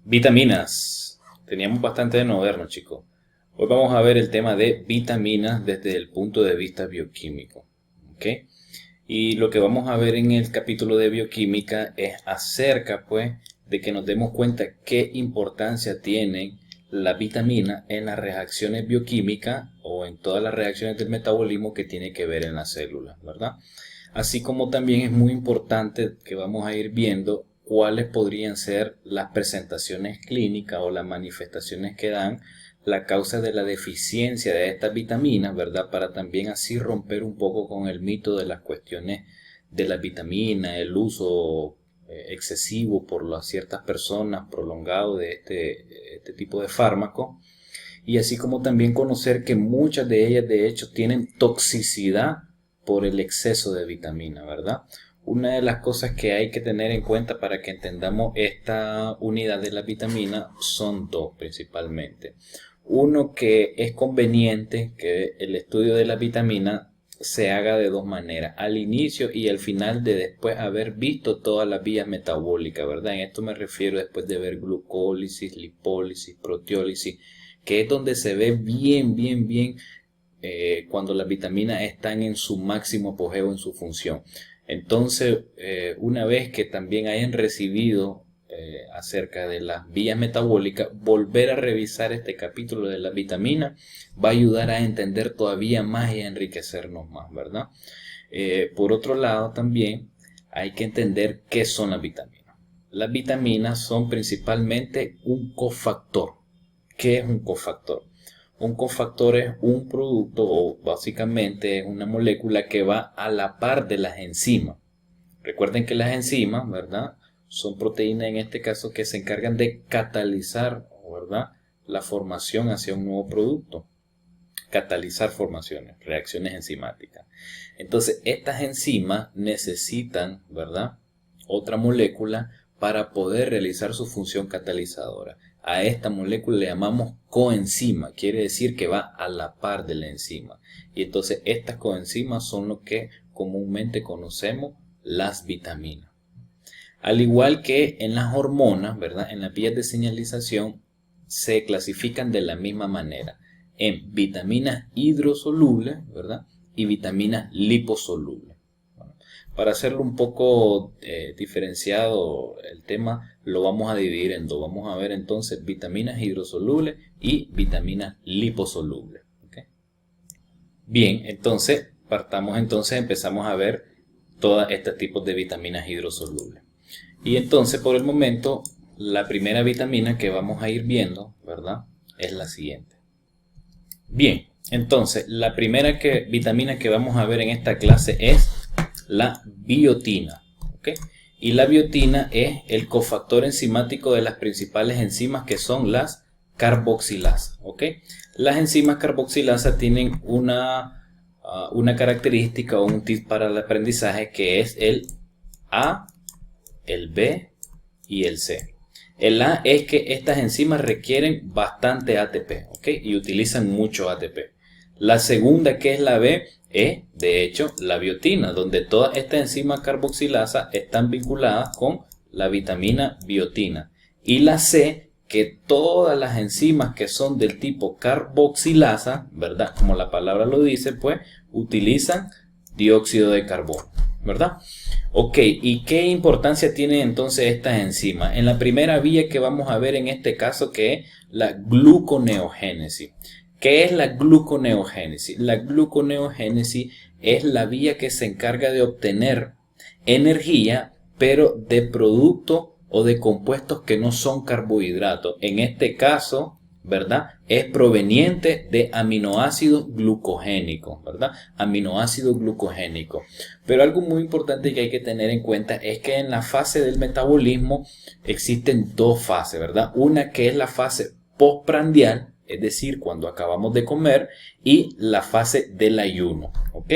Vitaminas. Teníamos bastante de no vernos, chicos. Hoy vamos a ver el tema de vitaminas desde el punto de vista bioquímico. ¿Ok? Y lo que vamos a ver en el capítulo de bioquímica es acerca, pues, de que nos demos cuenta qué importancia tienen las vitaminas en las reacciones bioquímicas o en todas las reacciones del metabolismo que tiene que ver en las células, ¿verdad? Así como también es muy importante que vamos a ir viendo cuáles podrían ser las presentaciones clínicas o las manifestaciones que dan la causa de la deficiencia de estas vitaminas, ¿verdad? Para también así romper un poco con el mito de las cuestiones de las vitaminas, el uso excesivo por ciertas personas, prolongado de este tipo de fármacos. Y así como también conocer que muchas de ellas de hecho tienen toxicidad por el exceso de vitamina, ¿verdad? Una de las cosas que hay que tener en cuenta para que entendamos esta unidad de la vitamina son dos principalmente. Uno, que es conveniente que el estudio de la vitamina se haga de dos maneras, al inicio y al final de después haber visto todas las vías metabólicas, ¿verdad? En esto me refiero después de ver glucólisis, lipólisis, proteólisis, que es donde se ve bien cuando las vitaminas están en su máximo apogeo en su función. Entonces, una vez que también hayan recibido acerca de las vías metabólicas, volver a revisar este capítulo de las vitaminas va a ayudar a entender todavía más y a enriquecernos más, ¿verdad? Por otro lado, también hay que entender qué son las vitaminas. Las vitaminas son principalmente un cofactor. ¿Qué es un cofactor? Un cofactor es un producto o básicamente es una molécula que va a la par de las enzimas. Recuerden que las enzimas, ¿verdad? Son proteínas en este caso que se encargan de catalizar, ¿verdad? La formación hacia un nuevo producto. Catalizar formaciones, reacciones enzimáticas. Entonces, estas enzimas necesitan, ¿verdad? Otra molécula para poder realizar su función catalizadora. A esta molécula le llamamos coenzima, quiere decir que va a la par de la enzima. Y entonces estas coenzimas son lo que comúnmente conocemos las vitaminas. Al igual que en las hormonas, ¿verdad? En las vías de señalización se clasifican de la misma manera en vitaminas hidrosolubles, ¿verdad? Y vitaminas liposolubles. Para hacerlo un poco diferenciado el tema, lo vamos a dividir en dos. Vamos a ver entonces vitaminas hidrosolubles y vitaminas liposolubles. ¿Okay? Bien, entonces empezamos a ver todos estos tipos de vitaminas hidrosolubles. Y entonces por el momento, la primera vitamina que vamos a ir viendo, ¿verdad? Es la siguiente. Bien, entonces la primera vitamina que vamos a ver en esta clase es la biotina, ¿okay? Y la biotina es el cofactor enzimático de las principales enzimas que son las carboxilasas, ¿okay? Las enzimas carboxilasas tienen una característica o un tip para el aprendizaje que es el A, el B y el C. El A es que estas enzimas requieren bastante ATP, ¿okay? Y utilizan mucho ATP. La segunda, que es la B, es de hecho la biotina, donde todas estas enzimas carboxilasas están vinculadas con la vitamina biotina. Y la C, que todas las enzimas que son del tipo carboxilasa, ¿verdad? Como la palabra lo dice, pues utilizan dióxido de carbono, ¿verdad? Ok, ¿y qué importancia tienen entonces estas enzimas? En la primera vía que vamos a ver en este caso, que es la gluconeogénesis. ¿Qué es la gluconeogénesis? La gluconeogénesis es la vía que se encarga de obtener energía, pero de productos o de compuestos que no son carbohidratos. En este caso, ¿verdad? Es proveniente de aminoácidos glucogénicos, ¿verdad? Aminoácidos glucogénicos. Pero algo muy importante que hay que tener en cuenta es que en la fase del metabolismo existen dos fases, ¿verdad? Una que es la fase postprandial, es decir, cuando acabamos de comer, y la fase del ayuno, ¿ok?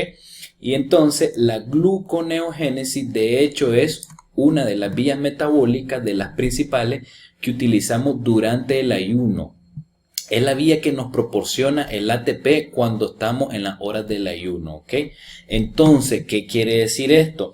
Y entonces la gluconeogénesis de hecho es una de las vías metabólicas de las principales que utilizamos durante el ayuno. Es la vía que nos proporciona el ATP cuando estamos en las horas del ayuno, ¿ok? Entonces, ¿qué quiere decir esto?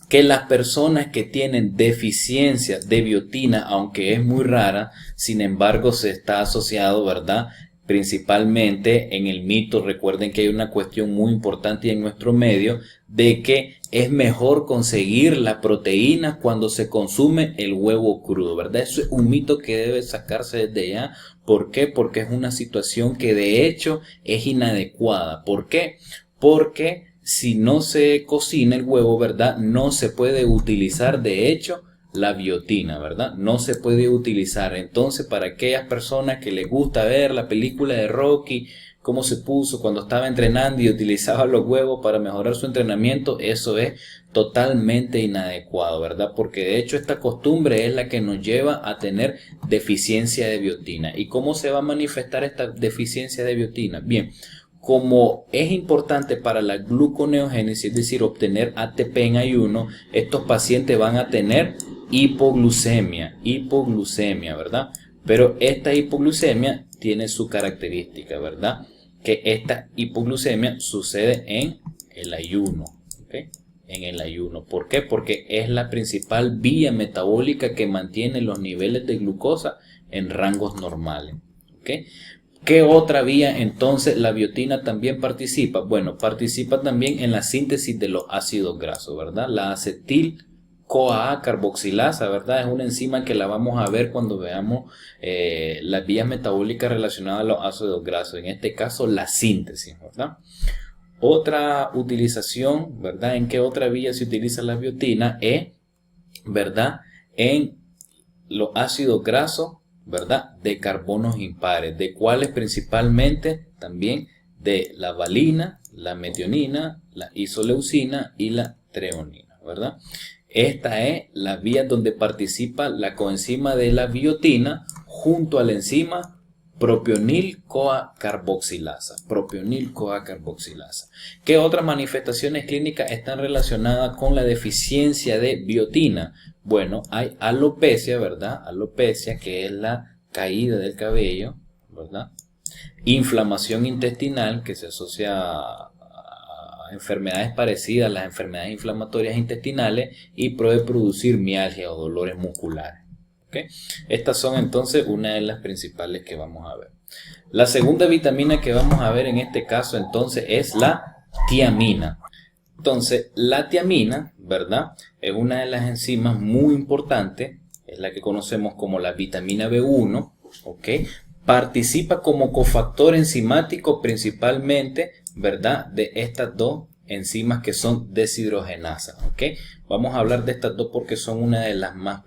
Que las personas que tienen deficiencia de biotina, aunque es muy rara, sin embargo se está asociado, ¿verdad? Principalmente en el mito, recuerden que hay una cuestión muy importante en nuestro medio de que es mejor conseguir la proteína cuando se consume el huevo crudo, ¿verdad? Eso es un mito que debe sacarse desde ya. ¿Por qué? Porque es una situación que de hecho es inadecuada. ¿Por qué? Porque si no se cocina el huevo, ¿verdad? No se puede utilizar de hecho la biotina, ¿verdad? No se puede utilizar. Entonces, para aquellas personas que les gusta ver la película de Rocky, cómo se puso cuando estaba entrenando y utilizaba los huevos para mejorar su entrenamiento, eso es totalmente inadecuado, ¿verdad? Porque de hecho esta costumbre es la que nos lleva a tener deficiencia de biotina. ¿Y cómo se va a manifestar esta deficiencia de biotina? Bien, como es importante para la gluconeogénesis, es decir, obtener ATP en ayuno, estos pacientes van a tener hipoglucemia, ¿verdad? Pero esta hipoglucemia tiene su característica, ¿verdad? Que esta hipoglucemia sucede en el ayuno, ¿ok? En el ayuno. ¿Por qué? Porque es la principal vía metabólica que mantiene los niveles de glucosa en rangos normales, ¿ok? ¿Qué otra vía entonces la biotina también participa? Bueno, participa también en la síntesis de los ácidos grasos, ¿verdad? La acetil-CoA carboxilasa, ¿verdad? Es una enzima que la vamos a ver cuando veamos las vías metabólicas relacionadas a los ácidos grasos. En este caso, la síntesis, ¿verdad? Otra utilización, ¿verdad? ¿En qué otra vía se utiliza la biotina? ¿Verdad? En los ácidos grasos, ¿verdad? De carbonos impares, de cuáles principalmente también de la valina, la metionina, la isoleucina y la treonina, ¿verdad? Esta es la vía donde participa la coenzima de la biotina junto a la enzima propionil-CoA carboxilasa. ¿Qué otras manifestaciones clínicas están relacionadas con la deficiencia de biotina? Bueno, hay alopecia, ¿verdad? Alopecia, que es la caída del cabello, ¿verdad? Inflamación intestinal, que se asocia a enfermedades parecidas a las enfermedades inflamatorias intestinales y puede producir mialgia o dolores musculares. ¿Okay? Estas son entonces una de las principales que vamos a ver. La segunda vitamina que vamos a ver en este caso entonces es la tiamina. Entonces, la tiamina, ¿verdad? Es una de las enzimas muy importantes, es la que conocemos como la vitamina B1, ¿ok? Participa como cofactor enzimático principalmente, ¿verdad? De estas dos enzimas que son deshidrogenasas, ¿ok? Vamos a hablar de estas dos porque son una de las más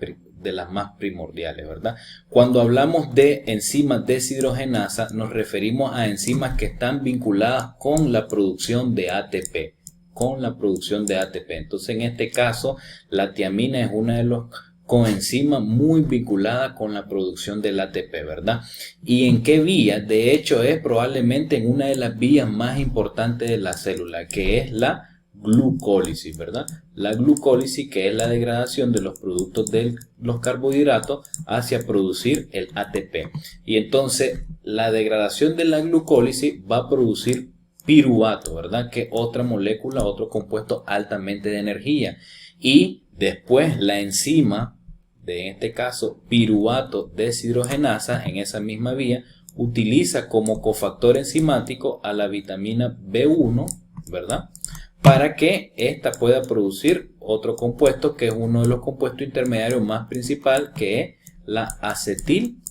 primordiales, ¿verdad? Cuando hablamos de enzimas deshidrogenasas, nos referimos a enzimas que están vinculadas con la producción de ATP. Entonces, en este caso, la tiamina es una de los coenzimas muy vinculada con la producción del ATP, ¿verdad? ¿Y en qué vía? De hecho, es probablemente en una de las vías más importantes de la célula, que es la glucólisis, ¿verdad? La glucólisis, que es la degradación de los productos de los carbohidratos hacia producir el ATP. Y entonces, la degradación de la glucólisis va a producir piruvato, ¿verdad? Que es otra molécula, otro compuesto altamente de energía. Y después la enzima, en este caso piruvato deshidrogenasa, en esa misma vía, utiliza como cofactor enzimático a la vitamina B1, ¿verdad? Para que ésta pueda producir otro compuesto que es uno de los compuestos intermediarios más principal, que es la acetil,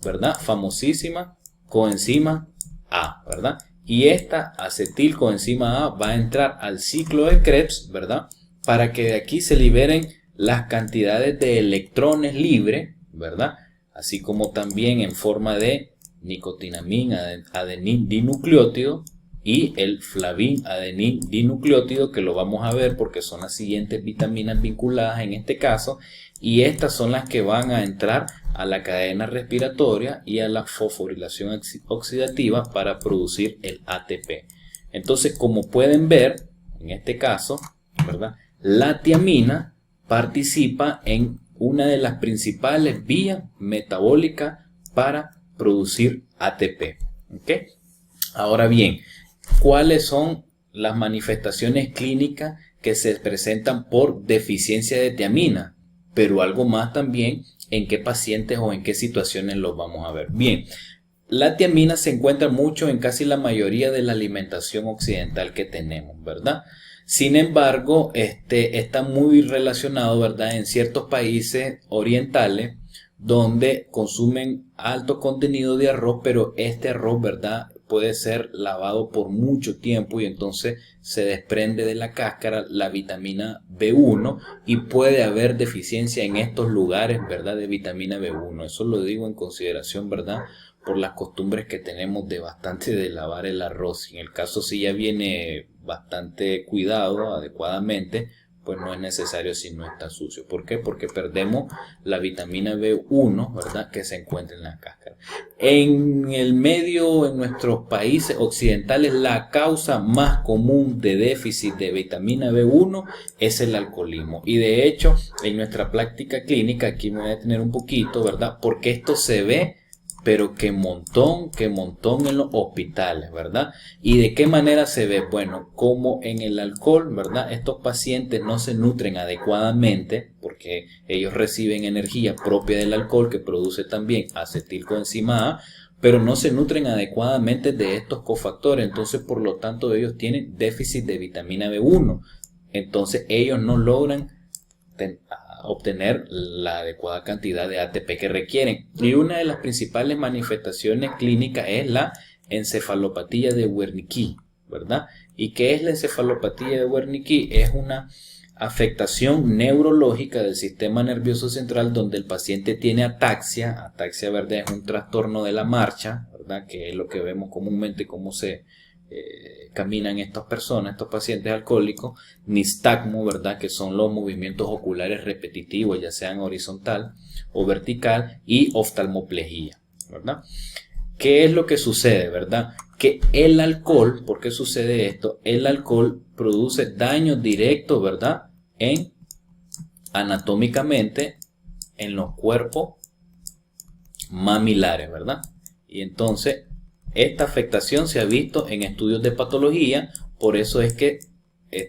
¿verdad? Famosísima coenzima A, ¿verdad? Y esta acetil coenzima A va a entrar al ciclo de Krebs, ¿verdad? Para que de aquí se liberen las cantidades de electrones libres, ¿verdad? Así como también en forma de nicotinamina, adenín dinucleótido y el flavín adenín dinucleótido, que lo vamos a ver porque son las siguientes vitaminas vinculadas en este caso, y estas son las que van a entrar a la cadena respiratoria y a la fosforilación oxidativa para producir el ATP. Entonces, como pueden ver, en este caso, ¿verdad? La tiamina participa en una de las principales vías metabólicas para producir ATP. ¿Ok? Ahora bien, ¿cuáles son las manifestaciones clínicas que se presentan por deficiencia de tiamina? Pero algo más también, ¿en qué pacientes o en qué situaciones los vamos a ver? Bien, la tiamina se encuentra mucho en casi la mayoría de la alimentación occidental que tenemos, ¿verdad? Sin embargo, está muy relacionado, ¿verdad?, en ciertos países orientales donde consumen alto contenido de arroz, pero este arroz, ¿verdad?, puede ser lavado por mucho tiempo y entonces se desprende de la cáscara la vitamina B1 y puede haber deficiencia en estos lugares, ¿verdad?, de vitamina B1. Eso lo digo en consideración, ¿verdad?, por las costumbres que tenemos de bastante de lavar el arroz. En el caso si ya viene bastante cuidado adecuadamente, pues no es necesario si no está sucio. ¿Por qué? Porque perdemos la vitamina B1, ¿verdad?, que se encuentra en la cáscara. En el medio, en nuestros países occidentales, la causa más común de déficit de vitamina B1 es el alcoholismo. Y de hecho, en nuestra práctica clínica, aquí me voy a detener un poquito, ¿verdad?, porque esto se ve pero que montón en los hospitales, ¿verdad? ¿Y de qué manera se ve? Bueno, como en el alcohol, ¿verdad? Estos pacientes no se nutren adecuadamente porque ellos reciben energía propia del alcohol que produce también acetilcoenzima A, pero no se nutren adecuadamente de estos cofactores, entonces por lo tanto ellos tienen déficit de vitamina B1, entonces ellos no logran obtener la adecuada cantidad de ATP que requieren. Y una de las principales manifestaciones clínicas es la encefalopatía de Wernicke, ¿verdad? ¿Y qué es la encefalopatía de Wernicke? Es una afectación neurológica del sistema nervioso central donde el paciente tiene ataxia. Ataxia, ¿verdad?, es un trastorno de la marcha, ¿verdad?, que es lo que vemos comúnmente cómo se caminan estas personas, estos pacientes alcohólicos. Nistagmo, ¿verdad?, que son los movimientos oculares repetitivos, ya sean horizontal o vertical, y oftalmoplegia, ¿verdad? ¿Qué es lo que sucede, verdad? Que el alcohol, ¿por qué sucede esto? El alcohol produce daño directo, ¿verdad?, anatómicamente en los cuerpos mamilares, ¿verdad? Y entonces esta afectación se ha visto en estudios de patología, por eso es que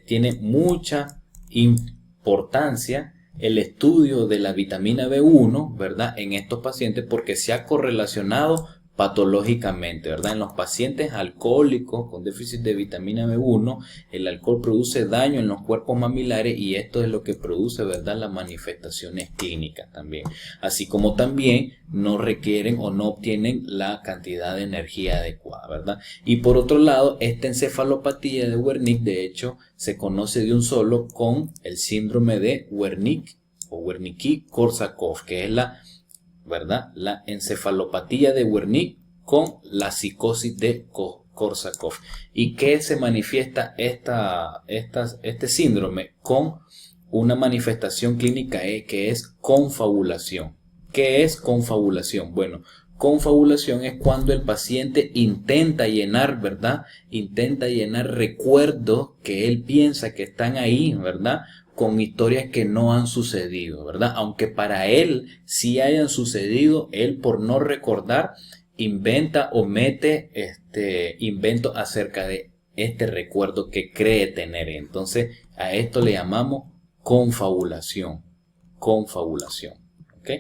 tiene mucha importancia el estudio de la vitamina B1, ¿verdad?, en estos pacientes porque se ha correlacionado patológicamente, ¿verdad? En los pacientes alcohólicos con déficit de vitamina B1, el alcohol produce daño en los cuerpos mamilares y esto es lo que produce, ¿verdad?, las manifestaciones clínicas también. Así como también no requieren o no obtienen la cantidad de energía adecuada, ¿verdad? Y por otro lado, esta encefalopatía de Wernicke, de hecho, se conoce de un solo con el síndrome de Wernicke o Wernicke-Korsakoff, que es ¿verdad?, la encefalopatía de Wernicke con la psicosis de Korsakoff. ¿Y qué se manifiesta este síndrome? Con una manifestación clínica que es confabulación. ¿Qué es confabulación? Bueno, confabulación es cuando el paciente intenta llenar, ¿verdad?, intenta llenar recuerdos que él piensa que están ahí, ¿verdad?, con historias que no han sucedido, ¿verdad? Aunque para él sí hayan sucedido, él por no recordar inventa o mete invento acerca de este recuerdo que cree tener. Entonces a esto le llamamos confabulación. Confabulación. ¿Ok?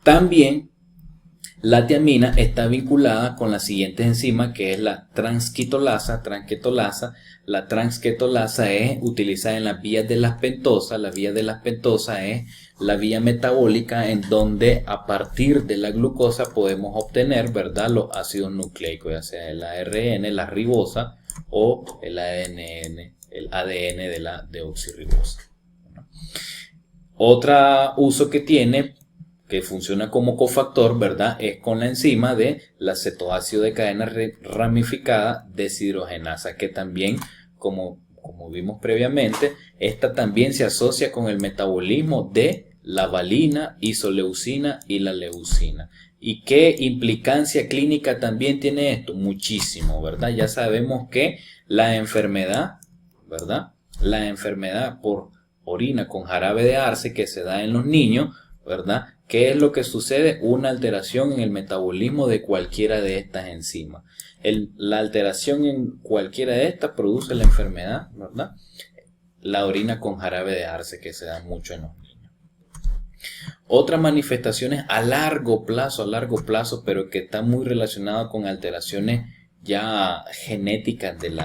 También la tiamina está vinculada con las siguientes enzimas, que es la transquitolasa. La transquitolasa es utilizada en las vías de las pentosas. La vía de las pentosas es la vía metabólica en donde a partir de la glucosa podemos obtener, ¿verdad?, los ácidos nucleicos, ya sea el ARN, la ribosa o el ADN de la deoxirribosa. Otro uso que tiene, que funciona como cofactor, ¿verdad?, es con la enzima de la cetoácido de cadena ramificada deshidrogenasa, que también, como vimos previamente, esta también se asocia con el metabolismo de la valina, isoleucina y la leucina. ¿Y qué implicancia clínica también tiene esto? Muchísimo, ¿verdad? Ya sabemos que la enfermedad, ¿verdad?, la enfermedad por orina con jarabe de arce que se da en los niños, ¿verdad?, ¿Qué es lo que sucede? Una alteración en el metabolismo de cualquiera de estas enzimas. La alteración en cualquiera de estas produce la enfermedad, ¿verdad? La orina con jarabe de arce, que se da mucho en los niños. Otras manifestaciones a largo plazo, pero que están muy relacionadas con alteraciones ya genéticas del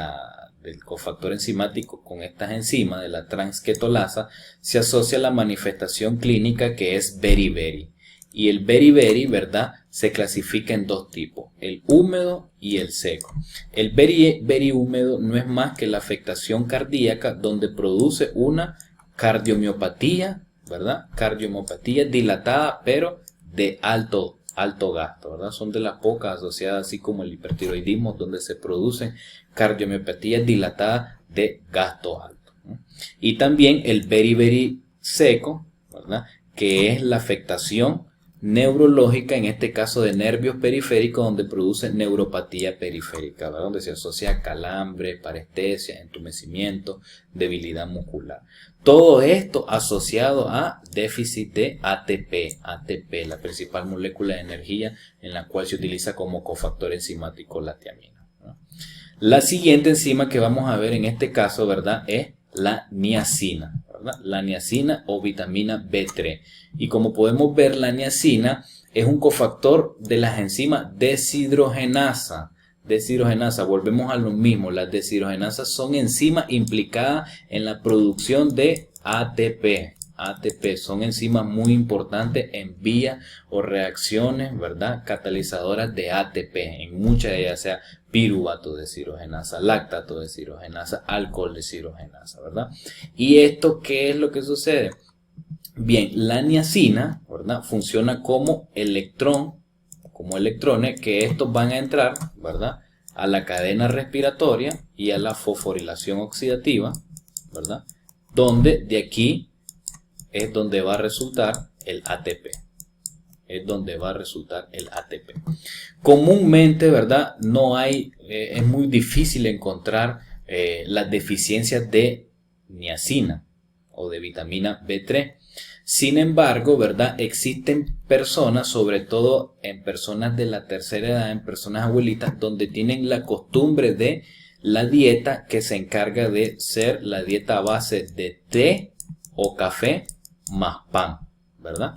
cofactor enzimático con estas enzimas, de la transquetolasa, se asocia a la manifestación clínica que es beriberi. Y el beriberi, ¿verdad?, se clasifica en dos tipos, el húmedo y el seco. El beriberi húmedo no es más que la afectación cardíaca donde produce una cardiomiopatía, ¿verdad? Cardiomiopatía dilatada, pero de alto gasto, ¿verdad? Son de las pocas asociadas, así como el hipertiroidismo, donde se producen cardiomiopatías dilatadas de gasto alto, ¿no? Y también el beriberi seco, ¿verdad?, que es la afectación neurológica, en este caso de nervios periféricos, donde produce neuropatía periférica, ¿verdad?, donde se asocia a calambre, parestesia, entumecimiento, debilidad muscular. Todo esto asociado a déficit de ATP, la principal molécula de energía en la cual se utiliza como cofactor enzimático la tiamina, ¿no? La siguiente enzima que vamos a ver en este caso, ¿verdad?, es la niacina, ¿verdad? La niacina o vitamina B3. Y como podemos ver, la niacina es un cofactor de las enzimas deshidrogenasa. Volvemos a lo mismo. Las deshidrogenasas son enzimas implicadas en la producción de ATP. Son enzimas muy importantes en vías o reacciones, ¿verdad?, catalizadoras de ATP, en muchas de ellas, sea piruvato deshidrogenasa, lactato deshidrogenasa, alcohol deshidrogenasa, ¿verdad? ¿Y esto qué es lo que sucede? Bien, la niacina, ¿verdad?, funciona como electrones, que estos van a entrar, ¿verdad?, a la cadena respiratoria y a la fosforilación oxidativa, ¿verdad?, donde de aquí es donde va a resultar el ATP. Comúnmente, ¿verdad?, no hay, es muy difícil encontrar las deficiencias de niacina o de vitamina B3. Sin embargo, ¿verdad?, existen personas, sobre todo en personas de la tercera edad, en personas abuelitas, donde tienen la costumbre de la dieta que se encarga de ser la dieta a base de té o café más pan, ¿verdad?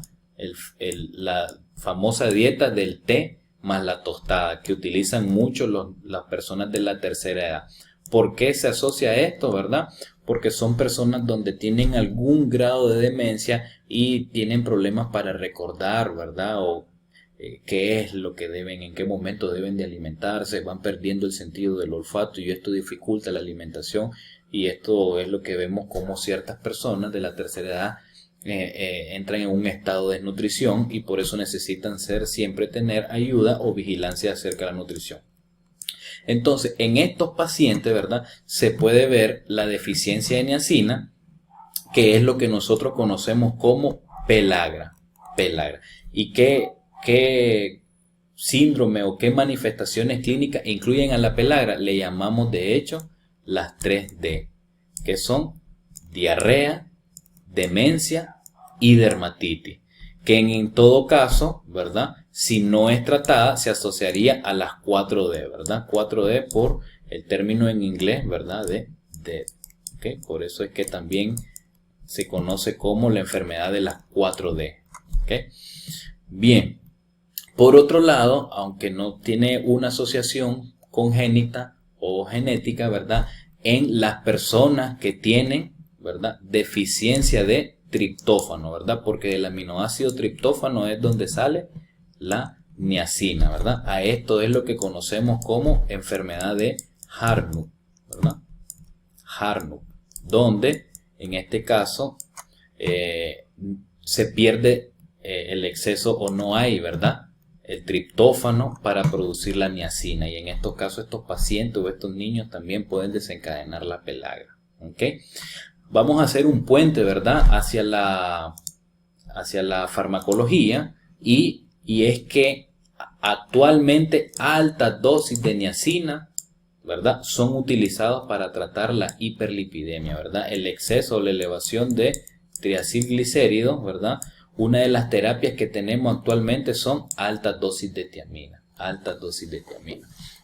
La famosa dieta del té más la tostada, que utilizan mucho las personas de la tercera edad. ¿Por qué se asocia a esto, verdad? Porque son personas donde tienen algún grado de demencia y tienen problemas para recordar, ¿verdad?, o qué es lo que deben, en qué momento deben de alimentarse, van perdiendo el sentido del olfato y esto dificulta la alimentación, y esto es lo que vemos como ciertas personas de la tercera edad entran en un estado de desnutrición y por eso necesitan siempre tener ayuda o vigilancia acerca de la nutrición. Entonces, en estos pacientes, ¿verdad?, se puede ver la deficiencia de niacina, que es lo que nosotros conocemos como pelagra. ¿Y qué síndrome o qué manifestaciones clínicas incluyen a la pelagra? Le llamamos, de hecho, las 3D, que son diarrea, demencia y dermatitis, que en todo caso, ¿verdad?, si no es tratada, se asociaría a las 4D, ¿verdad? 4D por el término en inglés, ¿verdad?, de ¿okay? Por eso es que también se conoce como la enfermedad de las 4D, ¿okay? Bien, por otro lado, aunque no tiene una asociación congénita o genética, ¿verdad?, en las personas que tienen, ¿verdad?, deficiencia de triptófano, ¿verdad?, porque del aminoácido triptófano es donde sale la niacina, ¿verdad? A esto es lo que conocemos como enfermedad de Hartnup, ¿verdad? Hartnup, donde en este caso se pierde el exceso o no hay, ¿verdad?, el triptófano para producir la niacina, y en estos casos estos pacientes o estos niños también pueden desencadenar la pelagra, ¿ok? Vamos a hacer un puente, ¿verdad?, hacia la farmacología, y es que actualmente altas dosis de niacina, ¿verdad?, son utilizados para tratar la hiperlipidemia, ¿verdad?, el exceso o la elevación de triacilglicéridos, ¿verdad?, una de las terapias que tenemos actualmente son altas dosis de tiamina,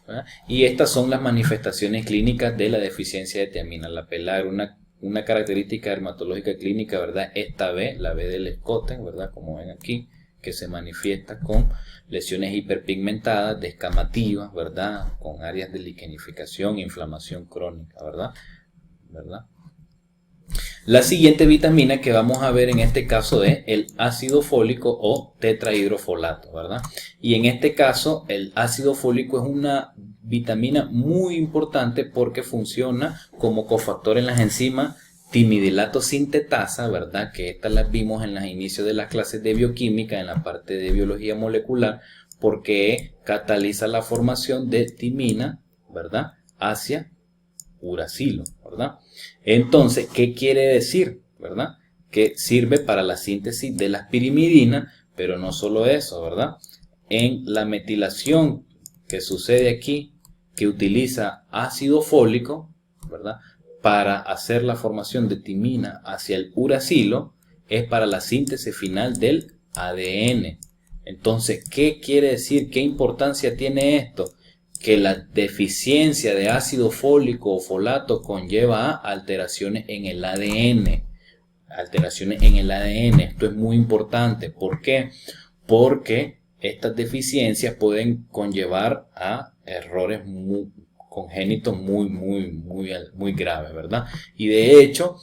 ¿verdad? Y estas son las manifestaciones clínicas de la deficiencia de tiamina. La pelar, una característica dermatológica clínica, ¿verdad? Esta B, la B del escote, ¿verdad? Como ven aquí, que se manifiesta con lesiones hiperpigmentadas, descamativas, ¿verdad? Con áreas de liquenificación, inflamación crónica, ¿verdad? La siguiente vitamina que vamos a ver en este caso es el ácido fólico o tetrahidrofolato, ¿verdad? Y en este caso el ácido fólico es una vitamina muy importante porque funciona como cofactor en las enzimas timidilato sintetasa, ¿verdad? Que estas las vimos en los inicios de las clases de bioquímica, en la parte de biología molecular, porque cataliza la formación de timina, ¿verdad? Hacia uracilo, ¿verdad? Entonces, ¿qué quiere decir? ¿Verdad? Que sirve para la síntesis de las pirimidinas, pero no solo eso, ¿verdad? En la metilación que sucede aquí, que utiliza ácido fólico, ¿verdad? Para hacer la formación de timina hacia el uracilo, es para la síntesis final del ADN. Entonces, ¿qué quiere decir? ¿Qué importancia tiene esto? Que la deficiencia de ácido fólico o folato conlleva a alteraciones en el ADN. Esto es muy importante. ¿Por qué? Porque estas deficiencias pueden conllevar a errores congénitos muy graves, ¿verdad? Y de hecho,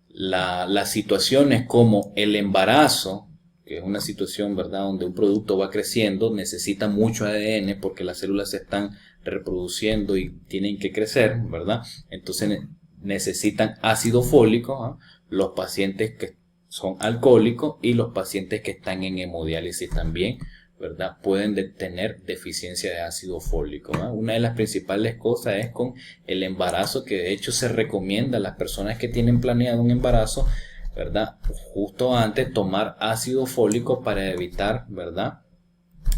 las situaciones como el embarazo, que es una situación, ¿verdad?, donde un producto va creciendo, necesita mucho ADN porque las células se están reproduciendo y tienen que crecer, ¿verdad? Entonces necesitan ácido fólico, ¿eh? Los pacientes que son alcohólicos y los pacientes que están en hemodiálisis también, ¿verdad?, pueden tener deficiencia de ácido fólico, ¿verdad? Una de las principales cosas es con el embarazo, que de hecho se recomienda a las personas que tienen planeado un embarazo, ¿verdad?, justo antes tomar ácido fólico para evitar, ¿verdad?,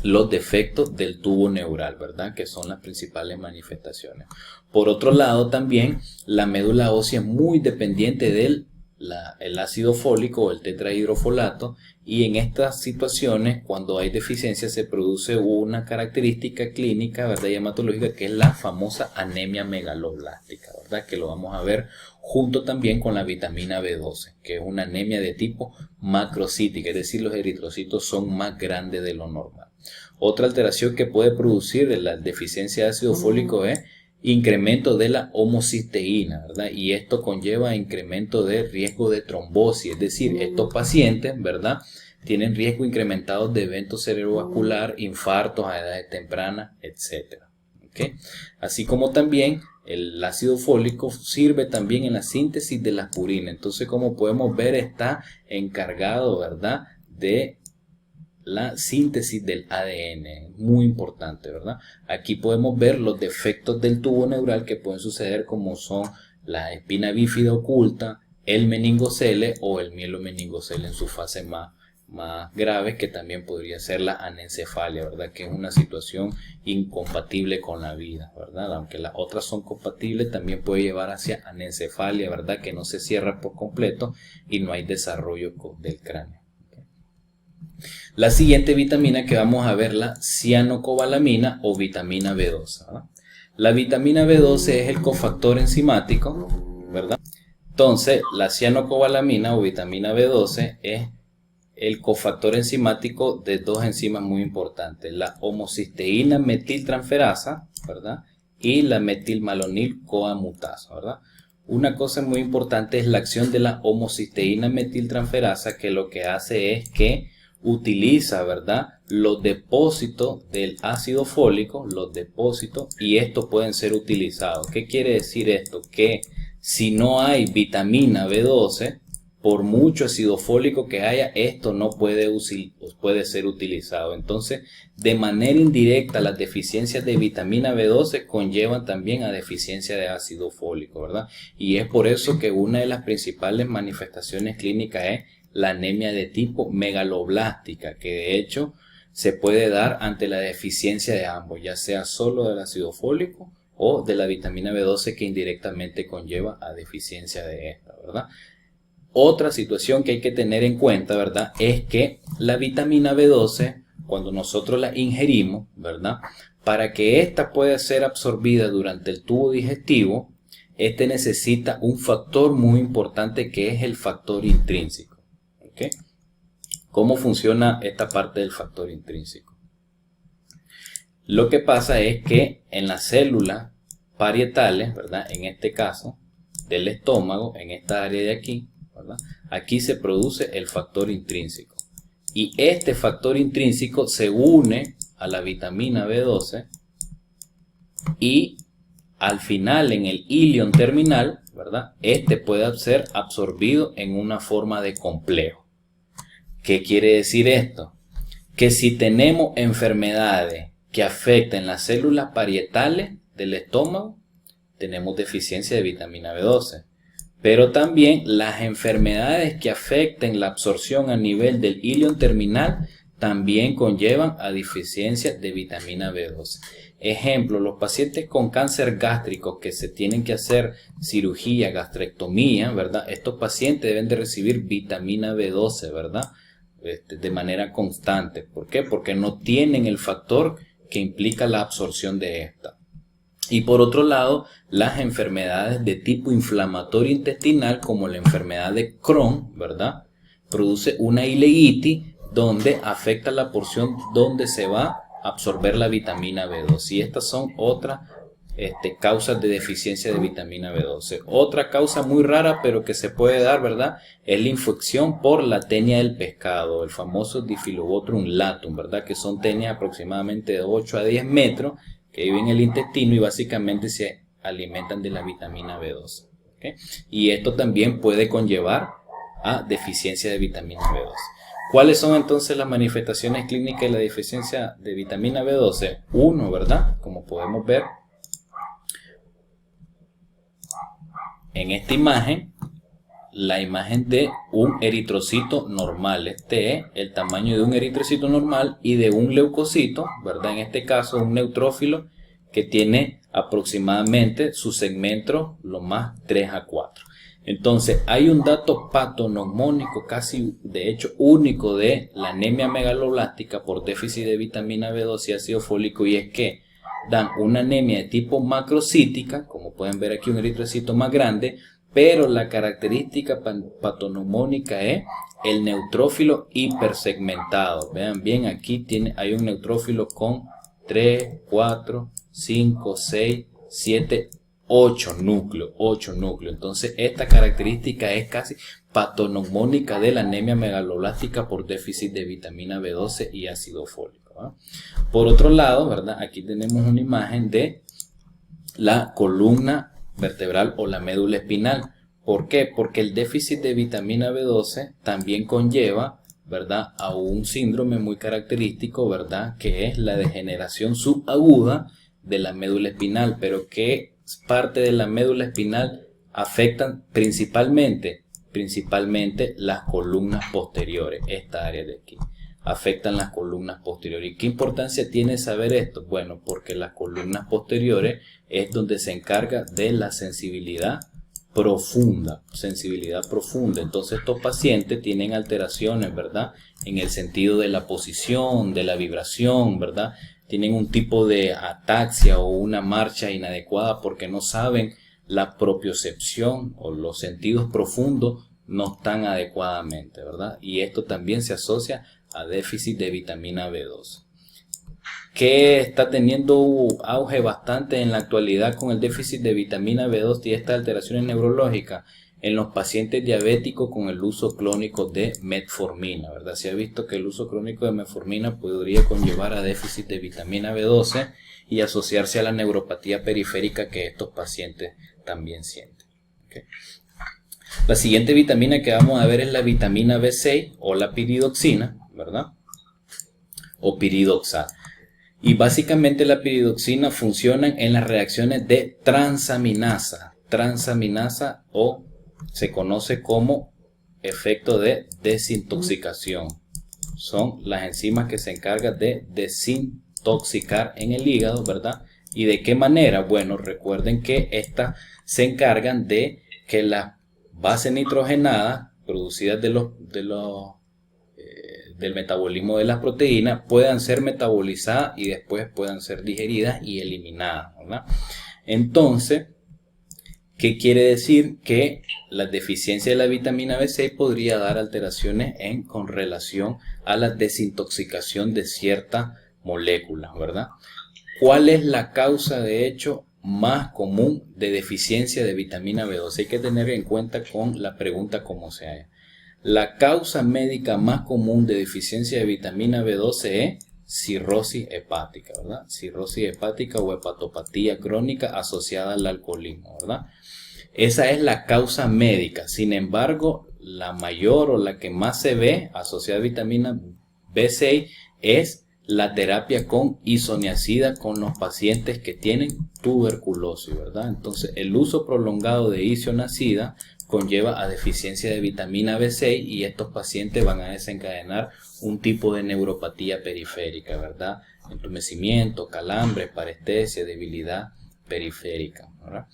los defectos del tubo neural, ¿verdad?, que son las principales manifestaciones. Por otro lado, también la médula ósea es muy dependiente del el ácido fólico o el tetrahidrofolato, y en estas situaciones, cuando hay deficiencia, se produce una característica clínica, ¿verdad?, y hematológica, que es la famosa anemia megaloblástica, ¿verdad?, que lo vamos a ver junto también con la vitamina B12, que es una anemia de tipo macrocítica, es decir, los eritrocitos son más grandes de lo normal. Otra alteración que puede producir la deficiencia de ácido fólico es incremento de la homocisteína, ¿verdad? Y esto conlleva incremento de riesgo de trombosis, es decir, estos pacientes, ¿verdad?, tienen riesgo incrementado de evento cerebrovascular, infartos a edades tempranas, etc. ¿Okay? Así como también el ácido fólico sirve también en la síntesis de las purinas. Entonces, como podemos ver, está encargado, ¿verdad?, de la síntesis del ADN, muy importante, ¿verdad? Aquí podemos ver los defectos del tubo neural que pueden suceder, como son la espina bífida oculta, el meningocele o el mielomeningocele en su fase más grave, que también podría ser la anencefalia, ¿verdad?, que es una situación incompatible con la vida, ¿verdad? Aunque las otras son compatibles, también puede llevar hacia anencefalia, ¿verdad?, que no se cierra por completo y no hay desarrollo del cráneo. La siguiente vitamina que vamos a ver, la cianocobalamina o vitamina B12, ¿verdad? La vitamina B12 es el cofactor enzimático, ¿verdad? Entonces, la cianocobalamina o vitamina B12 es el cofactor enzimático de dos enzimas muy importantes, la homocisteína metiltransferasa, ¿verdad?, y la metilmalonil coamutasa, ¿verdad? Una cosa muy importante es la acción de la homocisteína metiltransferasa, que lo que hace es que utiliza, ¿verdad?, los depósitos del ácido fólico, y estos pueden ser utilizados. ¿Qué quiere decir esto? Que si no hay vitamina B12, por mucho ácido fólico que haya, esto no puede ser utilizado. Entonces, de manera indirecta, las deficiencias de vitamina B12 conllevan también a deficiencia de ácido fólico, ¿verdad? Y es por eso que una de las principales manifestaciones clínicas es la anemia de tipo megaloblástica, que de hecho se puede dar ante la deficiencia de ambos, ya sea solo del ácido fólico o de la vitamina B12, que indirectamente conlleva a deficiencia de esta, ¿verdad? Otra situación que hay que tener en cuenta, ¿verdad? Es que la vitamina B12, cuando nosotros la ingerimos, ¿verdad? Para que ésta pueda ser absorbida durante el tubo digestivo, este necesita un factor muy importante que es el factor intrínseco. ¿Ok? ¿Cómo funciona esta parte del factor intrínseco? Lo que pasa es que en las células parietales, ¿verdad? En este caso, del estómago, en esta área de aquí, ¿verdad? Aquí se produce el factor intrínseco. Y este factor intrínseco se une a la vitamina B12 y al final, en el ilion terminal, ¿verdad? Este puede ser absorbido en una forma de complejo. ¿Qué quiere decir esto? Que si tenemos enfermedades que afecten las células parietales del estómago, tenemos deficiencia de vitamina B12. Pero también las enfermedades que afecten la absorción a nivel del ilion terminal también conllevan a deficiencia de vitamina B12. Ejemplo, los pacientes con cáncer gástrico que se tienen que hacer cirugía, gastrectomía, ¿verdad? Estos pacientes deben de recibir vitamina B12, ¿verdad? De manera constante. ¿Por qué? Porque no tienen el factor que implica la absorción de esta. Y por otro lado, las enfermedades de tipo inflamatorio intestinal, como la enfermedad de Crohn, ¿verdad? Produce una ileitis donde afecta la porción donde se va a absorber la vitamina B12. Y estas son otras causas de deficiencia de vitamina B12. Otra causa muy rara, pero que se puede dar, ¿verdad? Es la infección por la tenia del pescado, el famoso Diphyllobothrum latum, ¿verdad? Que son tenias aproximadamente de 8 a 10 metros, que viven en el intestino y básicamente se alimentan de la vitamina B12. ¿Okay? Y esto también puede conllevar a deficiencia de vitamina B12. ¿Cuáles son entonces las manifestaciones clínicas de la deficiencia de vitamina B12? Uno, ¿verdad? Como podemos ver en esta imagen, la imagen de un eritrocito normal. Este es el tamaño de un eritrocito normal y de un leucocito, ¿verdad? En este caso, un neutrófilo que tiene aproximadamente su segmento lo más 3 a 4. Entonces, hay un dato patognomónico casi de hecho único de la anemia megaloblástica por déficit de vitamina B12 y ácido fólico, y es que dan una anemia de tipo macrocítica, como pueden ver aquí un eritrocito más grande, pero la característica patognomónica es el neutrófilo hipersegmentado. Vean bien, aquí hay un neutrófilo con 3, 4, 5, 6, 7, 8 núcleos. Entonces esta característica es casi patognomónica de la anemia megaloblástica por déficit de vitamina B12 y ácido fólico, ¿verdad? Por otro lado, ¿verdad? Aquí tenemos una imagen de la columna vertebral o la médula espinal. ¿Por qué? Porque el déficit de vitamina B12 también conlleva, ¿verdad?, a un síndrome muy característico, ¿verdad?, que es la degeneración subaguda de la médula espinal. Pero ¿qué parte de la médula espinal afectan principalmente las columnas posteriores? Esta área de aquí afectan las columnas posteriores. ¿Y qué importancia tiene saber esto? Bueno, porque las columnas posteriores es donde se encarga de la sensibilidad profunda. Entonces estos pacientes tienen alteraciones, ¿verdad?, en el sentido de la posición, de la vibración, ¿verdad? Tienen un tipo de ataxia o una marcha inadecuada porque no saben la propiocepción o los sentidos profundos no están adecuadamente, ¿verdad? Y esto también se asocia a déficit de vitamina B12. Que está teniendo auge bastante en la actualidad con el déficit de vitamina B2 y estas alteraciones neurológicas en los pacientes diabéticos con el uso crónico de metformina, ¿verdad? Se ha visto que el uso crónico de metformina podría conllevar a déficit de vitamina B12 y asociarse a la neuropatía periférica que estos pacientes también sienten. ¿Okay? La siguiente vitamina que vamos a ver es la vitamina B6 o la piridoxina, ¿verdad? O piridoxal. Y básicamente la piridoxina funciona en las reacciones de transaminasa. Transaminasa o se conoce como efecto de desintoxicación. Son las enzimas que se encargan de desintoxicar en el hígado, ¿verdad? ¿Y de qué manera? Bueno, recuerden que estas se encargan de que las bases nitrogenadas, producidas del metabolismo de las proteínas puedan ser metabolizadas y después puedan ser digeridas y eliminadas, ¿verdad? Entonces, ¿qué quiere decir? Que la deficiencia de la vitamina B6 podría dar alteraciones con relación a la desintoxicación de ciertas moléculas, ¿verdad? ¿Cuál es la causa, de hecho, más común de deficiencia de vitamina B12? Hay que tener en cuenta con la pregunta como se haya. La causa médica más común de deficiencia de vitamina B12 es cirrosis hepática, ¿verdad? Cirrosis hepática o hepatopatía crónica asociada al alcoholismo, ¿verdad? Esa es la causa médica. Sin embargo, la mayor o la que más se ve asociada a vitamina B6 es la terapia con isoniazida con los pacientes que tienen tuberculosis, ¿verdad? Entonces, el uso prolongado de isoniazida conlleva a deficiencia de vitamina B6 y estos pacientes van a desencadenar un tipo de neuropatía periférica, ¿verdad? Entumecimiento, calambres, parestesia, debilidad periférica, ¿verdad?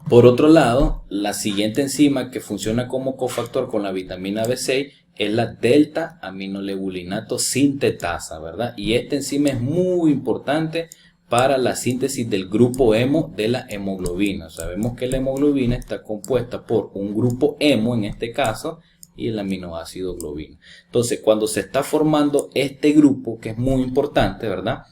Por otro lado, la siguiente enzima que funciona como cofactor con la vitamina B6 es la delta-aminolebulinato sintetasa, ¿verdad? Y esta enzima es muy importante para la síntesis del grupo hemo de la hemoglobina. Sabemos que la hemoglobina está compuesta por un grupo hemo, en este caso, y el aminoácido globina. Entonces, cuando se está formando este grupo, que es muy importante, ¿verdad?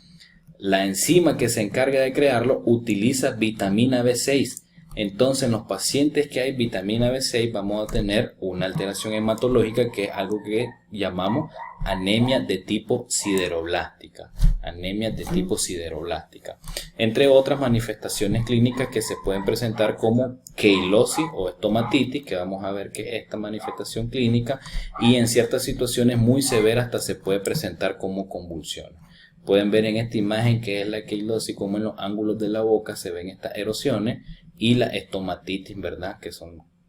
La enzima que se encarga de crearlo utiliza vitamina B6. Entonces, en los pacientes que hay vitamina B6 vamos a tener una alteración hematológica que es algo que llamamos anemia de tipo sideroblástica. Anemia de tipo sideroblástica. Entre otras manifestaciones clínicas que se pueden presentar como queilosis o estomatitis, que vamos a ver que es esta manifestación clínica, y en ciertas situaciones muy severas hasta se puede presentar como convulsiones. Pueden ver en esta imagen que es la queilosis, como en los ángulos de la boca se ven estas erosiones, y la estomatitis, ¿verdad? Que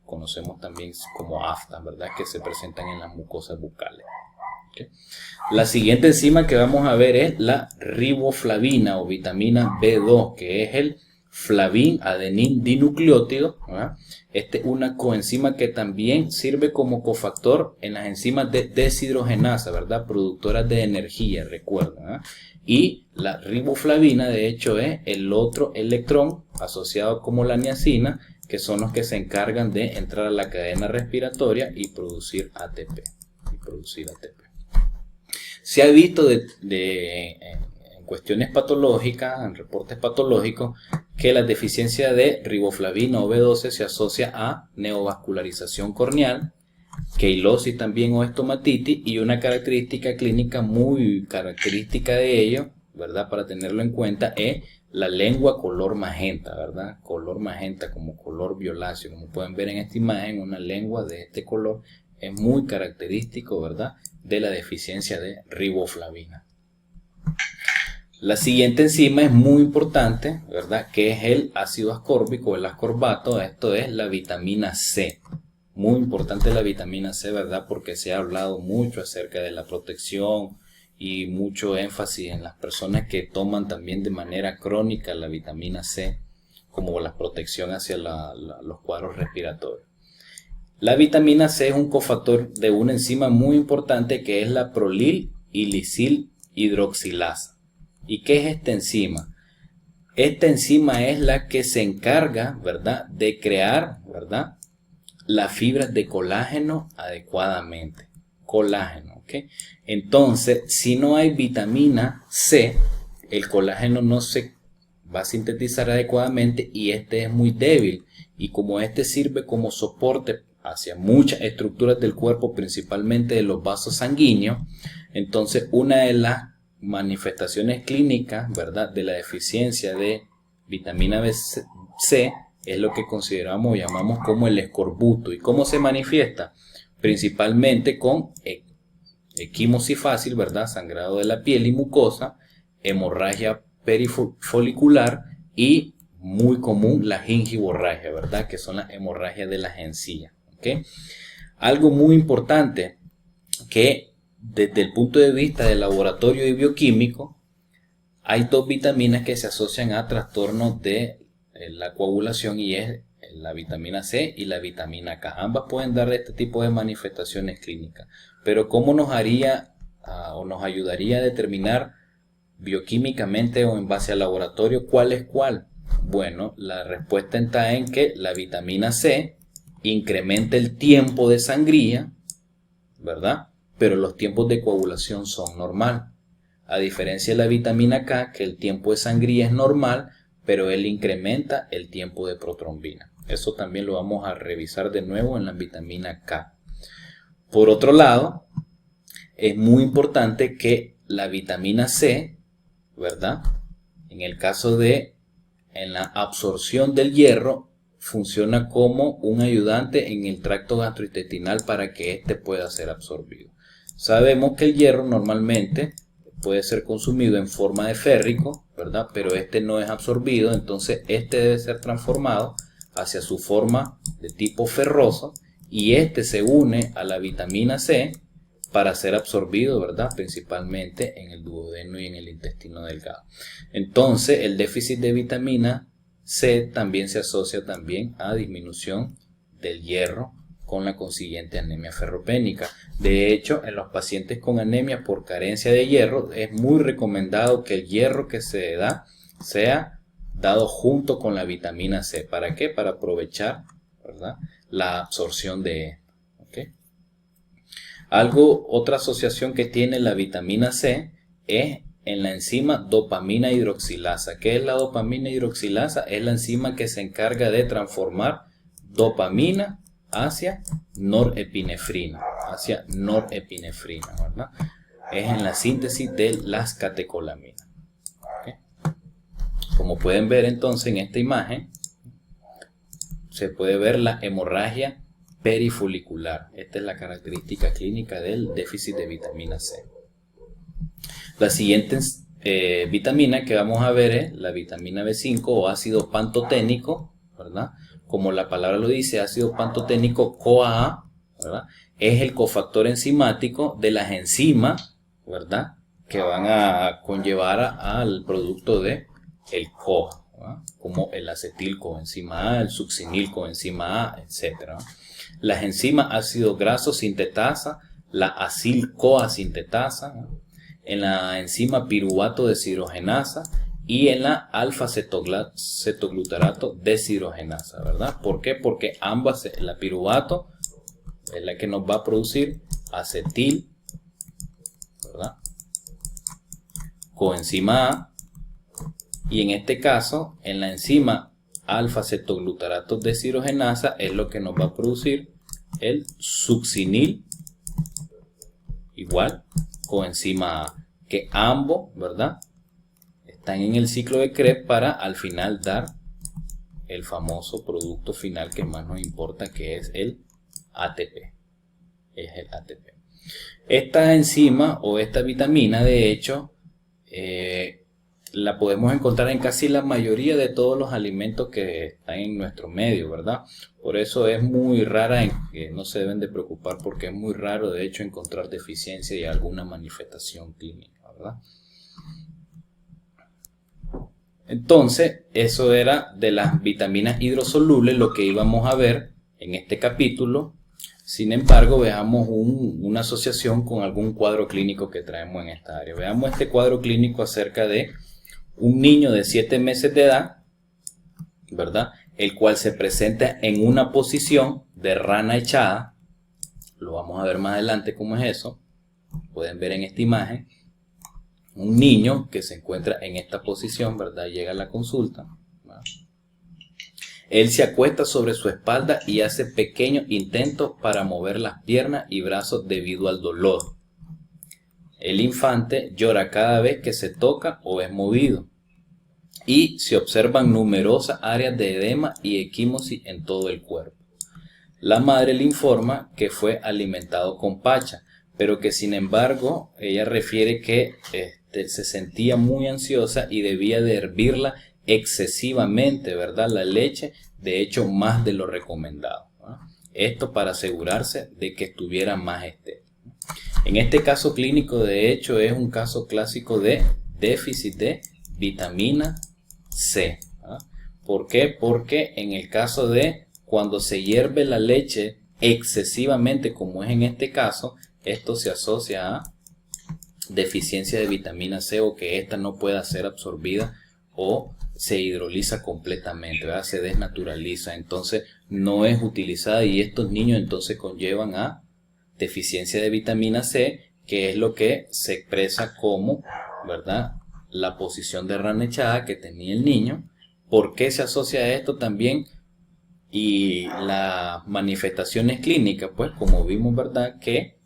conocemos también como aftas, ¿verdad? Que se presentan en las mucosas bucales. ¿Okay? La siguiente enzima que vamos a ver es la riboflavina o vitamina B2, que es el flavin adenin dinucleótido, ¿verdad? Este es una coenzima que también sirve como cofactor en las enzimas de deshidrogenasa, ¿verdad? Productoras de energía, recuerden, ¿verdad? Y la riboflavina, de hecho, es el otro electrón asociado como la niacina, que son los que se encargan de entrar a la cadena respiratoria y producir ATP. Se ha visto en cuestiones patológicas, en reportes patológicos, que la deficiencia de riboflavina o B12 se asocia a neovascularización corneal, queilosis también o estomatitis, y una característica clínica muy característica de ello, ¿verdad? Para tenerlo en cuenta, es la lengua color magenta, ¿verdad? Color magenta como color violáceo, como pueden ver en esta imagen, una lengua de este color es muy característico, ¿verdad? De la deficiencia de riboflavina. La siguiente enzima es muy importante, ¿verdad? Que es el ácido ascórbico, el ascorbato. Esto es la vitamina C. Muy importante la vitamina C, ¿verdad? Porque se ha hablado mucho acerca de la protección y mucho énfasis en las personas que toman también de manera crónica la vitamina C, como la protección hacia los cuadros respiratorios. La vitamina C es un cofactor de una enzima muy importante que es la prolil y lisil hidroxilasa. ¿Y qué es esta enzima? Esta enzima es la que se encarga, ¿verdad?, de crear, ¿verdad?, las fibras de colágeno adecuadamente. Colágeno, ¿ok? Entonces, si no hay vitamina C, el colágeno no se va a sintetizar adecuadamente y este es muy débil. Y como este sirve como soporte hacia muchas estructuras del cuerpo, principalmente de los vasos sanguíneos, entonces una de las manifestaciones clínicas, ¿verdad?, de la deficiencia de vitamina C es lo que consideramos o llamamos como el escorbuto. ¿Y cómo se manifiesta? Principalmente con equimosis fácil, ¿verdad?, sangrado de la piel y mucosa, hemorragia perifolicular y muy común la gingivorragia, ¿verdad?, que son las hemorragias de las encías. ¿Okay? Algo muy importante que desde el punto de vista del laboratorio y bioquímico, hay dos vitaminas que se asocian a trastornos de la coagulación y es la vitamina C y la vitamina K. Ambas pueden dar este tipo de manifestaciones clínicas. Pero ¿cómo nos haría o nos ayudaría a determinar bioquímicamente o en base al laboratorio cuál es cuál? Bueno, la respuesta está en que la vitamina C incrementa el tiempo de sangría, ¿verdad? Pero los tiempos de coagulación son normal. A diferencia de la vitamina K, que el tiempo de sangría es normal, pero él incrementa el tiempo de protrombina. Eso también lo vamos a revisar de nuevo en la vitamina K. Por otro lado, es muy importante que la vitamina C, ¿verdad? En el caso de en la absorción del hierro, funciona como un ayudante en el tracto gastrointestinal para que éste pueda ser absorbido. Sabemos que el hierro normalmente puede ser consumido en forma de férrico, ¿verdad? Pero este no es absorbido, entonces este debe ser transformado hacia su forma de tipo ferroso y este se une a la vitamina C para ser absorbido, ¿verdad? Principalmente en el duodeno y en el intestino delgado. Entonces, el déficit de vitamina C también se asocia también a disminución del hierro con la consiguiente anemia ferropénica. De hecho, en los pacientes con anemia por carencia de hierro es muy recomendado que el hierro que se da sea dado junto con la vitamina C. ¿Para qué? Para aprovechar, ¿verdad?, la absorción de esto. ¿Okay? Otra asociación que tiene la vitamina C es en la enzima dopamina hidroxilasa. ¿Qué es la dopamina hidroxilasa? Es la enzima que se encarga de transformar dopamina hacia norepinefrina, ¿verdad? Es en la síntesis de las catecolaminas. ¿Okay? Como pueden ver entonces en esta imagen, se puede ver la hemorragia perifolicular. Esta es la característica clínica del déficit de vitamina C. La siguiente vitamina que vamos a ver es la vitamina B5 o ácido pantoténico, ¿verdad? Como la palabra lo dice, ácido pantoténico CoA, ¿verdad? Es el cofactor enzimático de las enzimas, ¿verdad?, que van a conllevar al producto de el CoA, ¿verdad?, como el acetilcoenzima A, el succinilcoenzima A, etc. Las enzimas ácido graso sintetasa, la acil-CoA sintetasa, ¿no?, en la enzima piruvato deshidrogenasa y en la alfa-cetoglutarato deshidrogenasa, ¿verdad? ¿Por qué? Porque ambas, la piruvato es la que nos va a producir acetil, ¿verdad?, coenzima A, y en este caso, en la enzima alfa-cetoglutarato deshidrogenasa es lo que nos va a producir el succinil, igual, coenzima A, que ambos, ¿verdad?, están en el ciclo de Krebs para al final dar el famoso producto final que más nos importa, que es el ATP. Esta enzima o esta vitamina, de hecho, la podemos encontrar en casi la mayoría de todos los alimentos que están en nuestro medio, ¿verdad? Por eso es muy rara, que no se deben de preocupar porque es muy raro, de hecho, encontrar deficiencia y alguna manifestación clínica, ¿verdad? Entonces, eso era de las vitaminas hidrosolubles, lo que íbamos a ver en este capítulo. Sin embargo, veamos una asociación con algún cuadro clínico que traemos en esta área. Veamos este cuadro clínico acerca de un niño de 7 meses de edad, ¿verdad?, el cual se presenta en una posición de rana echada. Lo vamos a ver más adelante cómo es eso. Pueden ver en esta imagen un niño que se encuentra en esta posición, ¿verdad? Llega a la consulta, ¿verdad? Él se acuesta sobre su espalda y hace pequeños intentos para mover las piernas y brazos debido al dolor. El infante llora cada vez que se toca o es movido. Y se observan numerosas áreas de edema y equimosis en todo el cuerpo. La madre le informa que fue alimentado con pacha, pero que sin embargo ella refiere que se sentía muy ansiosa y debía de hervirla excesivamente, ¿verdad?, la leche, de hecho más de lo recomendado, ¿no? Esto para asegurarse de que estuviera más estéril. En este caso clínico, de hecho, es un caso clásico de déficit de vitamina C, ¿no? ¿Por qué? Porque en el caso de cuando se hierve la leche excesivamente, como es en este caso, esto se asocia a deficiencia de vitamina C, o que ésta no pueda ser absorbida o se hidroliza completamente, ¿verdad? Se desnaturaliza, entonces no es utilizada, y estos niños entonces conllevan a deficiencia de vitamina C, que es lo que se expresa como, ¿verdad?, la posición de rana echada que tenía el niño. ¿Por qué se asocia a esto también? Y las manifestaciones clínicas, pues como vimos, ¿verdad?, que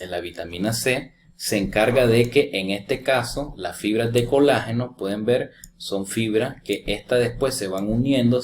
la vitamina C se encarga de que en este caso las fibras de colágeno, pueden ver, son fibras que estas después se van uniendo,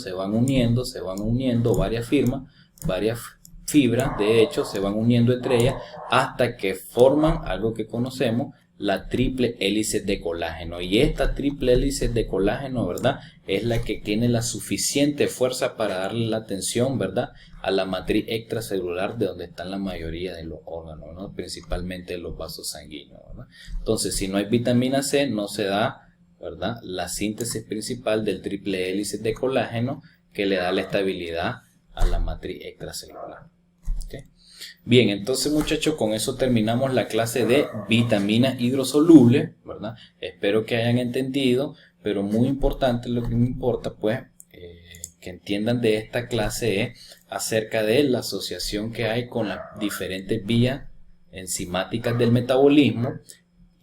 varias fibras, de hecho, se van uniendo entre ellas hasta que forman algo que conocemos, la triple hélice de colágeno. Y esta triple hélice de colágeno, ¿verdad?, es la que tiene la suficiente fuerza para darle la tensión, ¿verdad?, a la matriz extracelular, de donde están la mayoría de los órganos, ¿no?, principalmente los vasos sanguíneos, ¿verdad? Entonces, si no hay vitamina C, no se da, ¿verdad?, la síntesis principal del triple hélice de colágeno, que le da la estabilidad a la matriz extracelular. ¿Okay? Bien, entonces, muchachos, con eso terminamos la clase de vitaminas hidrosolubles, ¿verdad? Espero que hayan entendido, pero muy importante, lo que me importa, pues, que entiendan de esta clase es acerca de la asociación que hay con las diferentes vías enzimáticas del metabolismo,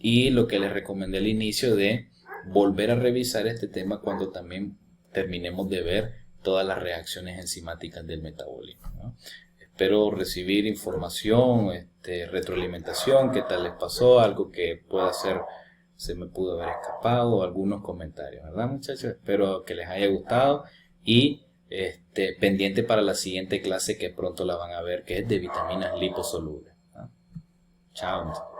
y lo que les recomendé al inicio de volver a revisar este tema cuando también terminemos de ver todas las reacciones enzimáticas del metabolismo, ¿no? Espero recibir información, retroalimentación, qué tal les pasó, algo que pueda ser, se me pudo haber escapado, algunos comentarios, ¿verdad, muchachos? Espero que les haya gustado, y pendiente para la siguiente clase, que pronto la van a ver, que es de vitaminas liposolubles, ¿no? Chao, muchachos.